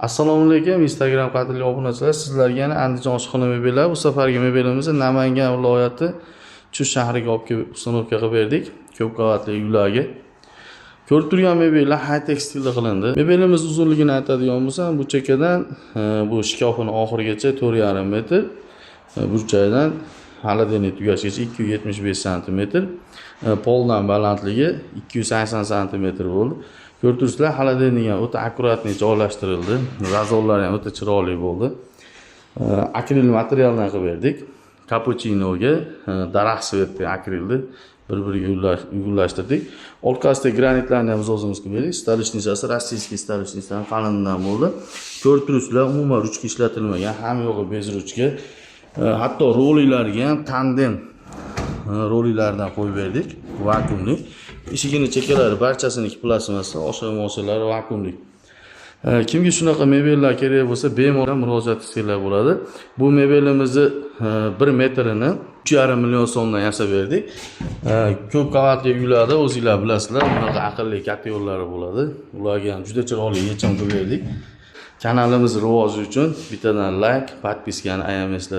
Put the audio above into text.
Assalomu alaykum Instagram qadrli obunachilar. Sizlarga yana Andijon oshxona mebellari. Bu safargi mebelimizni Namangan viloyati Chush shahriga olib kelib ustanovka qilib berdik. Ko'p qavatli uylarga. Ko'rib turgan mebellar high-tech stilda qilindi. Mebelimiz uzunligini aytadigan bo'lsam, bu chekkadan bu shkafning oxirigacha 4,5 metr, burchagidan xolodilnik tugashgacha 275 cm, poldan balandligi 280 cm bo'ldi. Ko'rib turibsizlar, xolodilnik ham o'ta akkuratli joylashtirildi. Razonlari ham o'ta chiroyli bo'ldi. Akril materialdan qilib berdik. Kapuchinoga daraxt svetli akrilni bir-biriga uyg'unlashtirdik. Orqasidagi granitlarni ham biz o'zimiz qilib berdik. Stolishnicasi rossiyskiy stolishnichadan qalinidan bo'ldi. Ko'rib turibsizlar, umuman ruchka ishlatilmagan, hamma yo'g'i bez ruchka. Hatto rolilarga ham tandem rolilardan qo'yib berdik, vakuumli. Eshigini chekkalari barchasiniki plasmassa, osha-moshalari vakuumli. Kimga shunaqa mebellar kerak bo'lsa, bemalol murojaat qilsanglar bo'ladi. Bu mebelimizni 1 metrini 3,5 million so'mdan yasab berdik. Ko'p qavatli uylarda o'zingizlar bilasizlar, bunaqa aqlli katyonlari bo'ladi. Ularga ham juda chiroyli yechim qilib berdik. Kanalimiz rivoji uchun bittadan like, podpiskani ayamasizlar.